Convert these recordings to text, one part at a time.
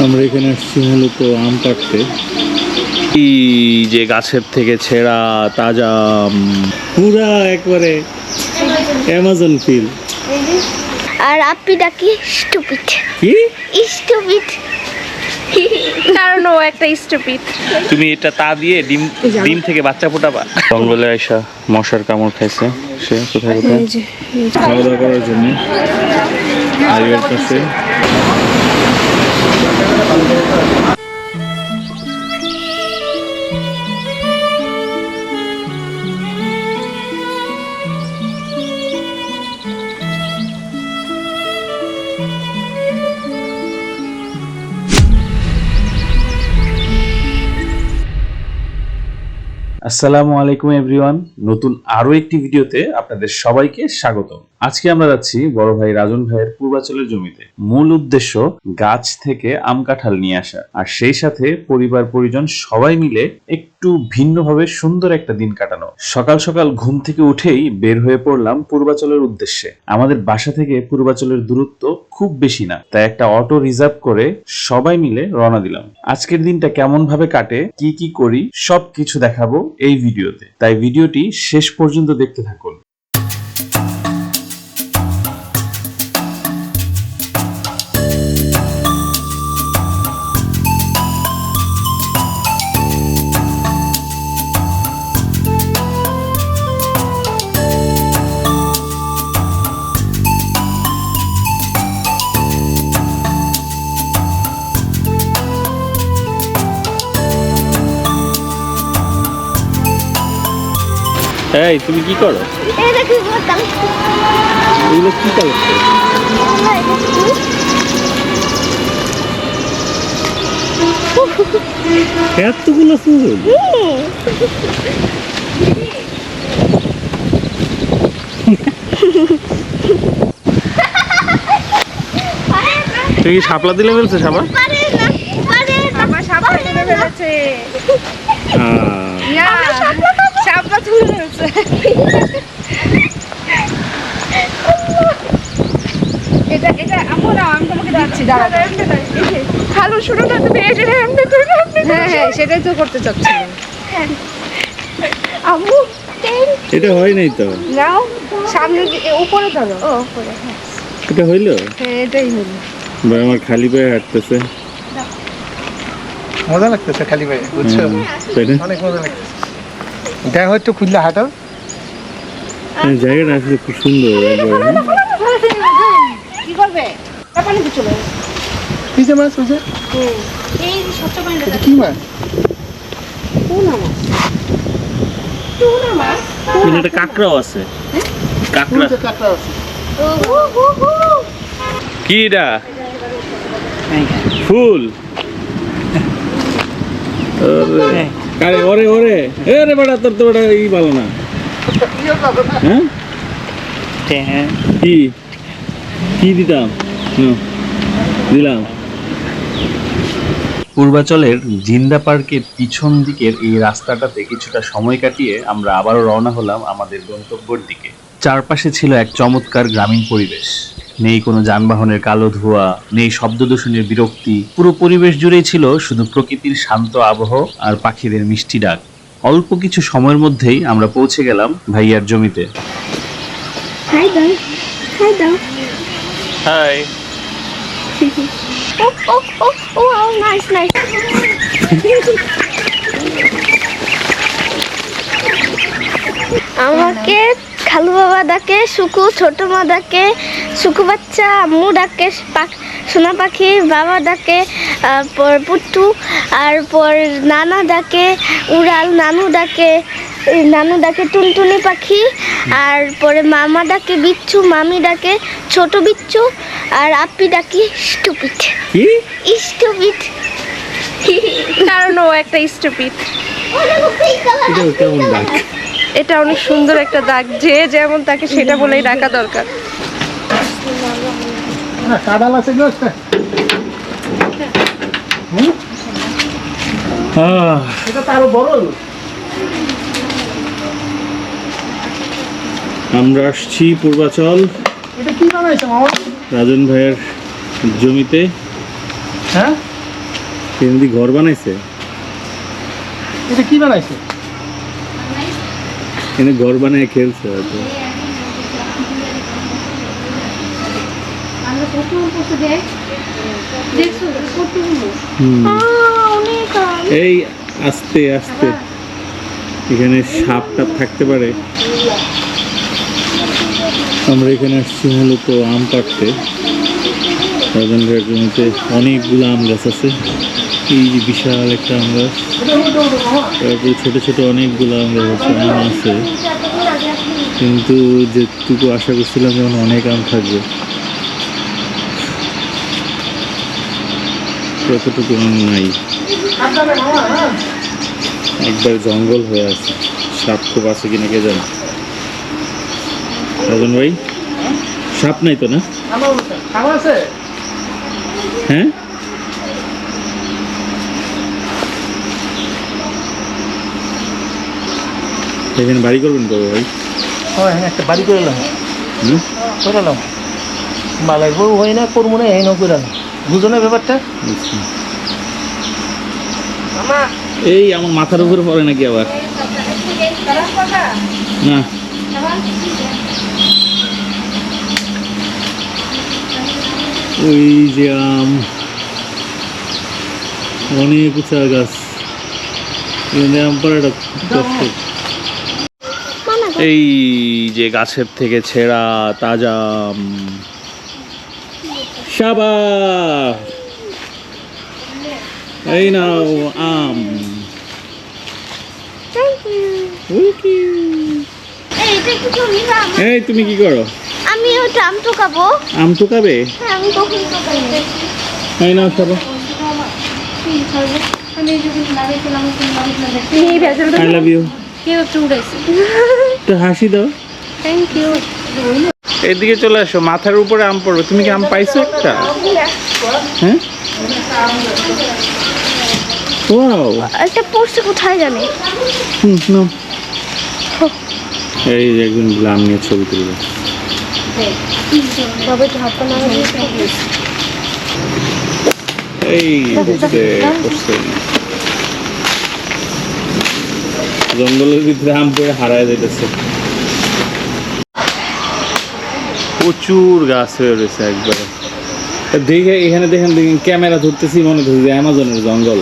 আমরা এখানে আসছি মূলত আম কাটতে। এই যে গাছের থেকে ছেঁড়া তাজা আম, পুরা একবারে অ্যামাজন ফিল। আর আপনি ডাকি স্টুপিড। কি স্টুপিড কারণ ও একটা স্টুপিড। তুমি এটা তা দিয়ে ডিম ডিম থেকে বাচ্চা ফোটাবা। জঙ্গলে আইসা মশার কামড় খাইছে সে কোথায় কোথায় খাওয়া দাওয়া করার জন্য হাইওয়ের কাছে। আসসালামু আলাইকুম এভরিওয়ান, নতুন আরো একটি ভিডিওতে আপনাদের সবাইকে স্বাগত। আজকে আমরা যাচ্ছি বড় ভাই রাজন ভাইয়ের পূর্বাচলের জমিতে। মূল উদ্দেশ্য গাছ থেকে আম কাঁঠাল নিয়ে আসা, আর সেই সাথে পরিবার পরিজন সবাই মিলে একটু ভিন্নভাবে সুন্দর একটা দিন কাটানো। সকাল সকাল ঘুম থেকে উঠেই বের হয়ে পড়লাম পূর্বাচলের উদ্দেশ্যে। আমাদের বাসা থেকে পূর্বাচলের দূরত্ব খুব বেশি না, তাই একটা অটো রিজার্ভ করে সবাই মিলে রওনা দিলাম। আজকের দিনটা কেমন ভাবে কাটে, কি কি করি সবকিছু দেখাবো এই ভিডিওতে, তাই ভিডিওটি শেষ পর্যন্ত দেখতে থাকুন। এই তুমি কি করো? এটা কি করতাম? এগুলো কি করছো? এতগুলো ফুল তুমি কি শাপলা দিলে ফেলছো? শাপলা আমার সাপলা তুলে ফেলেছে। না, সাপলা তুলে ফেলেছে। এটা এটা আমরা আমি তোমাকে দিচ্ছি, দাঁড়া। হ্যালো, শুনো না তুমি, এই যে এমনি তুই হ্যাঁ হ্যাঁ সেটাই তো করতে চাচ্ছিলাম। আম্মু এটা হয় নাই তো। নাও, সামনে উপরে ধরো। ও উপরে, হ্যাঁ এটা হইলো? হ্যাঁ এটাই হলো। ভাই আমার খালি পায়ে হাঁটতেছে, মজা লাগতেছে খালি ভাই, বুঝছো? তাই না? অনেক মজা লাগতেছে। দেখো একটু খুললে হাঁটো। এই জায়গাটা আসলে খুব সুন্দর একবারে। কি করবে? পানিতে চলে যাবে। কি যে মাছ হয়েছে? এই স্বচ্ছ পানিটা এটা কি মাছ? টুনা মাছ। টুনা মাছ? মানে একটা কাঁকড়াও আছে। কাঁকড়া ফুলতে কাঁকড়া আছে। কি এটা? ফুল? আরে ওরে ওরে রে বেটা, তোর তো বেটা ই ভালো না। হ্যাঁ কি কি দিতাম? দিলাম। পূর্বাচলের জিন্দা পার্কের পিছন দিকের এই রাস্তাটাতে কিছুটা সময় কাটিয়ে আমরা আবারও রওনা হলাম আমাদের গন্তব্যের দিকে। চারপাশে ছিল এক চমৎকার গ্রামীণ পরিবেশ। নেই কোনো যানবাহনের কালো ধোঁয়া, নেই শব্দ দূষণের বিরক্তি। পুরো পরিবেশ জুড়েই ছিল শুধু প্রকৃতির শান্ত আবহ আর পাখিদের মিষ্টি ডাক। অল্প কিছু সময়ের মধ্যেই আমরা পৌঁছে গেলাম ভাইয়ার জমিতে। হাই দাও, হাই দাও। হাই। ও নাইস নাইস। আমাকে খালু বাবা ডাকে, সুকু ছোট মা ডাকে, সুকু বাচ্চা আম্মু ডাকে, সোনা পাখি বাবা ডাকে, পর পুট্টু, আর পর নানা ডাকে, উড়াল নানু ডাকে, নানু ডাকে টুনটুনি পাখি, আর পরে মামা ডাকে বিচ্ছু, মামি ডাকে ছোট বিচ্ছু, আর আপি ডাকি স্টুপিড। কি স্টুপিড কারণ ও একটা স্টুপিড। এটা কেমন ডাক? এটা অনেক সুন্দর একটা দাগ, যে যেমন তাকে সেটা বলেই ডাকা দরকার। না, কাঁঠাল আছে গো একটা। এটা তো আরো বড় হলো। আমরা আসছি পূর্বাচল এটা কি বানাইছে মামা? রাজন ভাইয়ের জমিতে। হ্যাঁ এমনি ঘর বানাইছে, এটা কি বানাইছে? এনে ঘর বানায় খেলছে হয়তো। হুম। অনেক আম। এই আস্তে আস্তে, এখানে সাপ টাপ থাকতে পারে। আমরা এখানে আসছি মূলত আম পাড়তে। রাজন ভাইয়ের জমিতে অনেকগুলো আম গাছ আছে। এই যে বিশাল একটা আম গাছ, তারপরে ছোট ছোট অনেকগুলো আম গাছ আছে, আম আছে, কিন্তু যেটুকু আশা করছিলাম যেমন অনেক আম থাকবে, ততটুকু আম নাই। একবার জঙ্গল হয়ে আছে, সাপ খুব আছে কিনা কে জানে। রাজন ভাই, সাপ নাই তো না? আমার আছে। হ্যাঁ, এখানে বাড়ি করবেন কবে ভাই? হয় একটা বাড়ি করে এলাম, হুম? করে এলাম। মালের বউ হয় না, করবো না, এই করে এলাম। বুঝো না ব্যাপারটা? আচ্ছা। এই আমার মাথার উপরে পড়ে নাকি আবার? না, ওই যে আম, অনেক উঁচা গাছ, এখানে আম পাড়াটা কষ্ট। এই যে গাছের থেকে ছেঁড়া তাজা আম, শাবাশ, এই নাও আম। Thank you. এই, এটা কি তুমি না? এই তুমি কি করো? আমি ওটা আম টুকাবো। আম টুকাবে? হ্যাঁ, আমি কখন টুকাবো? এই নাও খাবো। এই ভেজলটা আই লাভ ইউ। কেউ একটু উড়াইছে। একটু হাসি দাও। Thank you. এদিকে চলে আসো, মাথার উপরে আম পড়বে। তুমি কি আম পাইছো একটা? হ্যাঁ, ওয়াও। একটা পড়ছে কোথায় জানি। নাও। এই যে একজন আম নিয়ে ছবি তুলবে। তবে ঢাকা না এই যে পড়ছে। জঙ্গলের ভিতরে আম পড়ে হারায় যেতেছে। প্রচুর গাছ হয়ে রয়েছে একবারে। দেখে এখানে দেখেন ক্যামেরা ধরতেছি, মনে ধরি যে অ্যামাজনের জঙ্গল।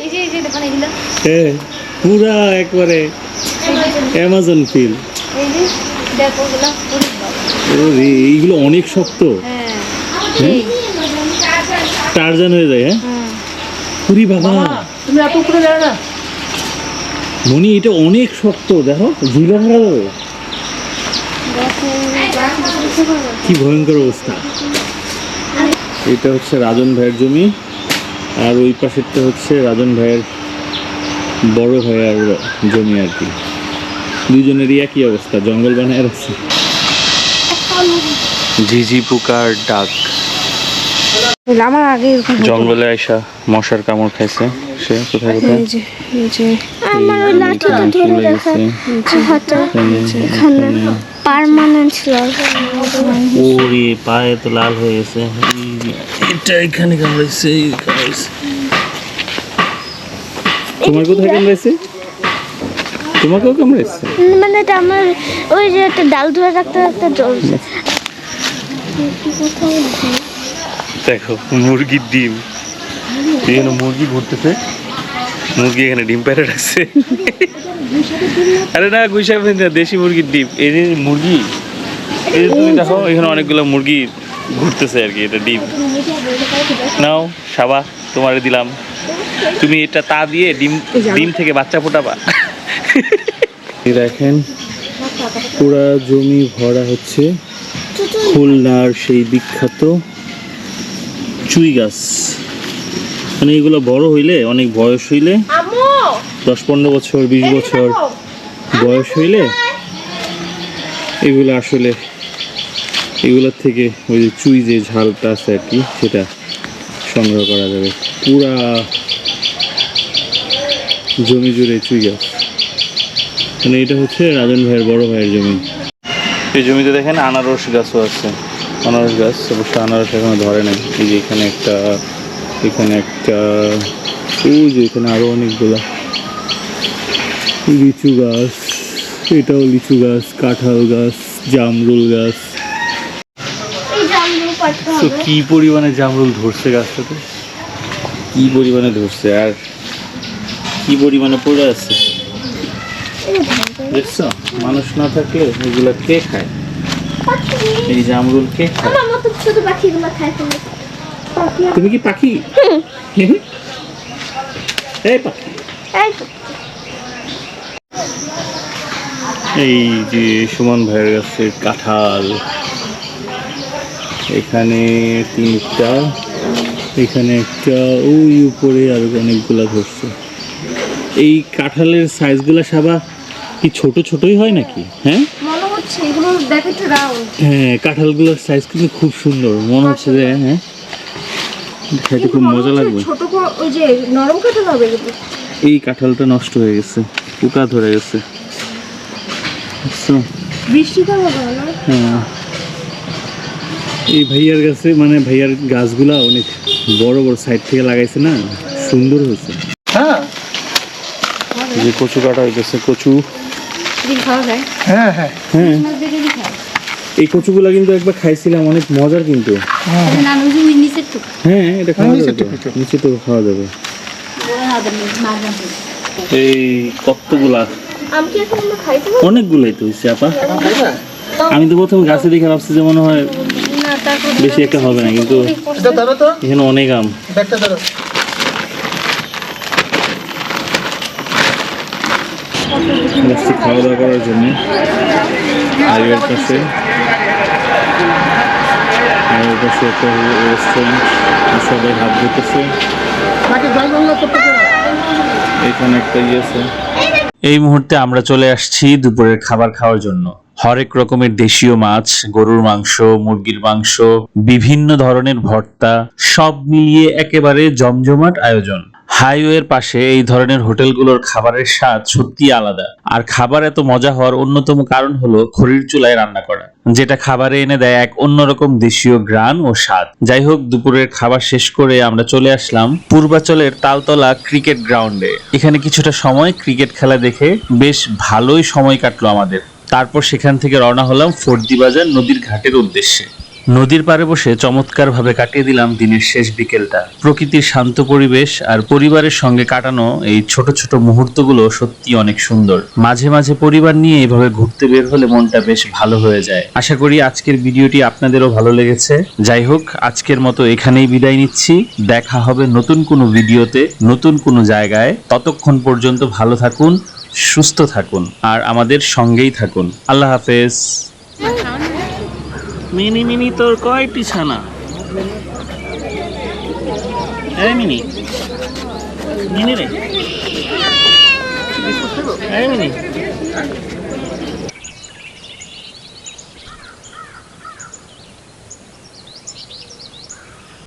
এই যে দেখুন এগুলো। হ্যাঁ, পুরা একবারে অ্যামাজন ফিল। এই যে দেখো এগুলো। ওরে, এইগুলো অনেক শক্ত। হ্যাঁ। টারজান হয়ে যায়। হ্যাঁ, পুরি বাবা, তুমি এত উপরে যাও না। মনি, এটা অনেক শক্ত। দেখো, ঝুলে ভরা যাবে। কি ভয়ঙ্কর অবস্থা। এটা হচ্ছে রাজন ভাইয়ের জমি, আর ওই পাশেরটা হচ্ছে রাজন ভাইয়ের বড় ভাইয়ের জমি আর কি। দুজনেরই একই অবস্থা, জঙ্গল বানায় রাখছে। ঝিঝি পোকার ডাক। আমার আগে এরকম হতো। জঙ্গলে আইসা মশার কামড় খাইছে সে। কোথায় কোথায়? এই যে আমার ওই লাঠিটা ধরে চলে রাখা গেছে। হাতে এখানে পার্মানেন্ট ছিল। ওরে, পায়ে তো লাল হয়ে গেছে। এটা এখানে কামড়াইছে, কামড়াইছে। তোমার কোথায় কামড়াইছে? তোমাকেও কামড়াইছে? মানে এটা আমার ওই যে একটা ডাল ধরে রাখতে রাখতে জ্বলছে। দেখো, মুরগির ডিম। এখানে মুরগি ঘুরতেছে, মুরগি এখানে ডিম পেড়ে রাখছে। আরে না, গুইসা না, দেশি মুরগির ডিম। এই যে মুরগি, এই যে তুমি দেখো এখানে অনেকগুলো মুরগি ঘুরতেছে আর কি। এটা ডিম। নাও সাবা, তোমারে দিলাম। তুমি এটা তা দিয়ে ডিম থেকে বাচ্চা ফোটাবা। দেখেন, পুরা জমি ভরা হচ্ছে খুলনার সেই বিখ্যাত চুই গাছ। মানে এগুলো বড় হইলে, অনেক বয়স হইলে, 10-15 বছর 20 বছর বয়স হইলে এগুলো আসলে এগুলোর থেকে ওই যে চুই যে ঝালটা আছে আর কি, সেটা সংগ্রহ করা যাবে। পুরা জমি জুড়ে চুই গাছ। মানে এটা হচ্ছে রাজন ভাইয়ের বড় ভাইয়ের জমি। এই জমিতে দেখেন আনারস গাছও আছে। আনারস গাছ, অবশ্য আনারস এখনো ধরে নাই। এই যে এখানে একটা এখানে একটা, ওই যে এখানে আরো অনেকগুলা লিচু গাছ, এটাও লিচু গাছ, কাঁঠাল গাছ, জামরুল গাছ। এই জামরুল পাড়তে তো হবে। কি পরিমাণে জামরুল ধরছে গাছটাতে, কি পরিমাণে ধরছে আর কি পরিমাণে পড়ে আছে দেখছো। মানুষ না থাকলে এগুলা কে খায়, এই জামরুল কে খায়? আমার মতো ছোট পাখিগুলো খায় ফেলে। তুমি কি পাখি? এই পাখি। এই তো। এই যে সুমন ভাইয়ের কাছে কাঁঠাল, এখানে 3টা, এখানে একটা, ওই উপরে আর অনেকগুলা ধরছে। এই কাঁঠালের সাইজগুলা সাবা কি ছোট ছোটই হয় নাকি? হ্যাঁ মনে হচ্ছে এগুলো দেখো একটু রাউন্ড। হ্যাঁ, কাঁঠালগুলোর সাইজ কিন্তু খুব সুন্দর, মনে হচ্ছে যে হ্যাঁ খেতে খুব মজা লাগবে। ছোট ওই যে নরম কাঁঠাল হবে এগুলো। এই কাঁঠালটা নষ্ট হয়ে গেছে, পোকা ধরে গেছে। বৃষ্টিতে হবে না? হ্যাঁ, এই ভাইয়ার কাছে মানে ভাইয়ার গাছগুলা অনেক বড় বড় সাইড থেকে লাগাইছে না, সুন্দর হয়েছে। হ্যাঁ যে কচু কাটা হইতেছে, কচু। দিন খাওয়া যায়। হ্যাঁ হ্যাঁ হ্যাঁ, মাছ দিয়ে দিন খাও। এই কচুগুলা কিন্তু একবার খাইছিলাম, অনেক মজার কিন্তু। না ওই যে নিচের টুক। হ্যাঁ, এটা খাওয়া নিচে যাবে, তো, নিচে তো খাওয়া যাবে। এই কতগুলা, আমি কি এখন আমরা খাইতে পারবো? অনেকগুলাই তো হয়েছে আপা। আমি তো প্রথম গাছে দেখে ভাবছি যে মনে হয় না তারপর বেশি একটা হবে না, কিন্তু এটা ধরো তো, এখানে অনেক আম। ব্যাগটা ধরো। যাচ্ছি খাওয়া দাওয়া করার জন্য হাইওয়ের কাছে। হাইওয়ের কাছে একটা রেস্টুরেন্ট, সবাই হাত ধুতেছে। নাকি জল গঙ্গা করতে পারো? এখানে একটা আছে। এই মুহূর্তে আমরা চলে আসছি দুপুরের খাবার খাওয়ার জন্য। হরেক রকমের দেশীয় মাছ, গরুর মাংস, মুরগির মাংস, বিভিন্ন ধরনের ভর্তা, সব মিলিয়ে একেবারে জমজমাট আয়োজন। হাইওয়ের পাশে এই ধরনের হোটেলগুলোর খাবারের স্বাদ সত্যি আলাদা। আর খাবার এত মজা হওয়ার অন্যতম কারণ হলো খড়ির চুলায় রান্না করা, যেটা খাবারে এনে দেয় এক অন্যরকম দেশীয় ঘ্রাণ ও স্বাদ। যাই হোক, দুপুরের খাবার শেষ করে আমরা চলে আসলাম পূর্বাচলের তালতলা ক্রিকেট গ্রাউন্ডে। এখানে কিছুটা সময় ক্রিকেট খেলা দেখে বেশ ভালোই সময় কাটলো আমাদের। তারপর সেখান থেকে রওনা হলাম ফর্দিবাজার নদীর ঘাটের উদ্দেশ্যে। নদীর পাড়ে বসে চমৎকারভাবে কাটিয়ে দিলাম দিনের শেষ বিকেলটা। প্রকৃতির শান্ত পরিবেশ আর পরিবারের সঙ্গে কাটানো এই ছোট ছোট মুহূর্তগুলো সত্যি অনেক সুন্দর। মাঝে মাঝে পরিবার নিয়ে এইভাবে ঘুরতে বের হলে মনটা বেশ ভালো হয়ে যায়। আশা করি আজকের ভিডিওটি আপনাদেরও ভালো লেগেছে। যাই হোক, আজকের মতো এখানেই বিদায় নিচ্ছি। দেখা হবে নতুন কোনো ভিডিওতে, নতুন কোনো জায়গায়। ততক্ষণ পর্যন্ত ভালো থাকুন, সুস্থ থাকুন আর আমাদের সঙ্গেই থাকুন। আল্লাহ হাফেজ। মিনি মিনি তোর কয়টি ছানা? এই মিনি, মিনি রে, এই মিনি।